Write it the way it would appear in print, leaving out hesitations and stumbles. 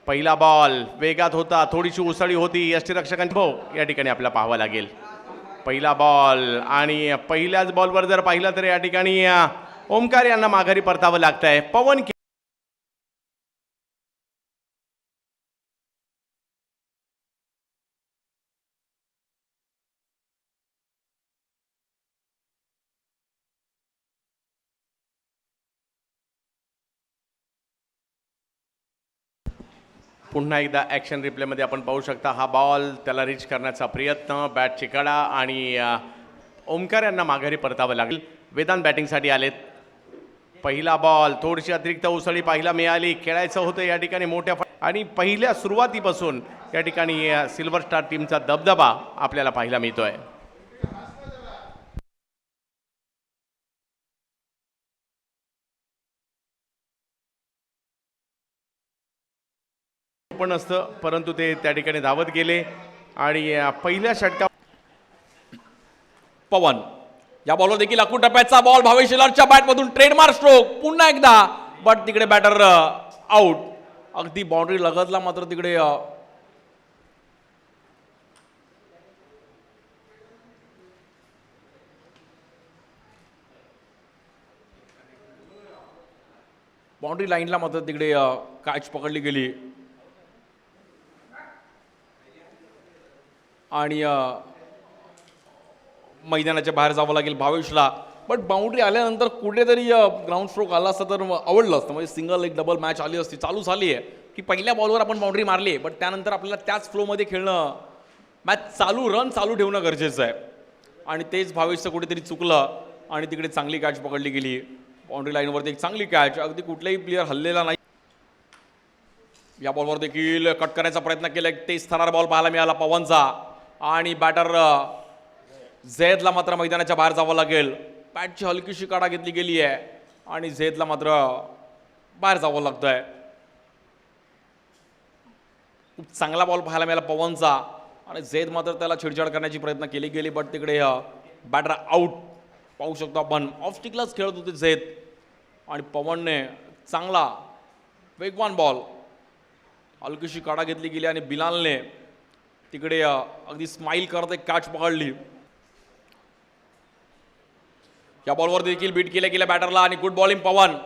पहिला बॉल वेगात होता, थोडीशी उसळी होती, यष्टीरक्षकांची भाऊ या ठिकाणी आपल्याला पाहावा लागेल. पहिला बॉल आणि पहिल्याच बॉलवर जर पाहिलं तर या ठिकाणी ओमकार यांना माघारी परतावं लागतंय. पवन पुन्हा एकदा ॲक्शन रिप्लेमध्ये आपण पाहू शकता हा बॉल त्याला रीच करण्याचा प्रयत्न, बॅटची कडा आणि ओमकार यांना माघारी परतावं लागेल. वेदांत बॅटिंगसाठी आलेत. पहिला बॉल थोडीशी अतिरिक्त उसळी पाहायला मिळाली. खेळायचं होतं या ठिकाणी मोठ्या आणि पहिल्या सुरुवातीपासून या ठिकाणी सिल्वर स्टार टीमचा दबदबा आपल्याला पाहायला मिळतोय. पण असतं परंतु ते त्या ठिकाणी धावत गेले आणि पहिल्या षटका पवन या बॉलवर देखील अकूट टप्प्याचा बॉल भावेश शेलारच्या बॅटमधून ट्रेडमार्क स्ट्रोक पुन्हा एकदा, बट तिकडे बॅटर आउट. अगदी बाउंड्री लगतला मात्र तिकडे बाउंड्री लाईनला मात्र तिकडे कॅच पकडली गेली आणि मैदानाच्या बाहेर जावं लागेल भावेशला. बट बाउंड्री आल्यानंतर कुठेतरी ग्राउंड स्ट्रोक आला असता तर आवडलं असतं, म्हणजे सिंगल एक डबल मॅच आली असती. चालू झाली आहे की पहिल्या बॉलवर आपण बाउंड्री मारली आहे, बट त्यानंतर आपल्याला त्याच फ्लोमध्ये खेळणं, मॅच चालू रन चालू ठेवणं गरजेचं आहे आणि तेच भावेशचं कुठेतरी चुकलं आणि तिकडे चांगली कॅच पकडली गेली. बाउंड्री लाईनवरती एक चांगली कॅच, अगदी कुठलाही प्लेअर हल्लेला नाही. या बॉलवर देखील कट करण्याचा प्रयत्न केला, एक तेज थरार बॉल पाहायला मिळाला पवनचा आणि बॅटर झैदला मात्र मैदानाच्या बाहेर जावं लागेल. बॅटची हलकीशी काढा घेतली गेली आहे आणि झैदला मात्र बाहेर जावं लागतंय. खूप चांगला बॉल पाहायला मिळाला पवनचा आणि झैद मात्र त्याला छेडछाड करण्याची प्रयत्न केली गेली, बट तिकडे बॅटर आउट. पाहू शकतो आपण ऑफ स्टिकलाच खेळत होते झैद आणि पवनने चांगला वेगवान बॉल हलकीशी काढा घेतली गेली आणि बिलालने तिकडे अगदी स्माइल करत एक कॅच पकडली. या बॉलवर देखील बीट केल्या गेल्या बॅटरला आणि गुड बॉलिंग पवन.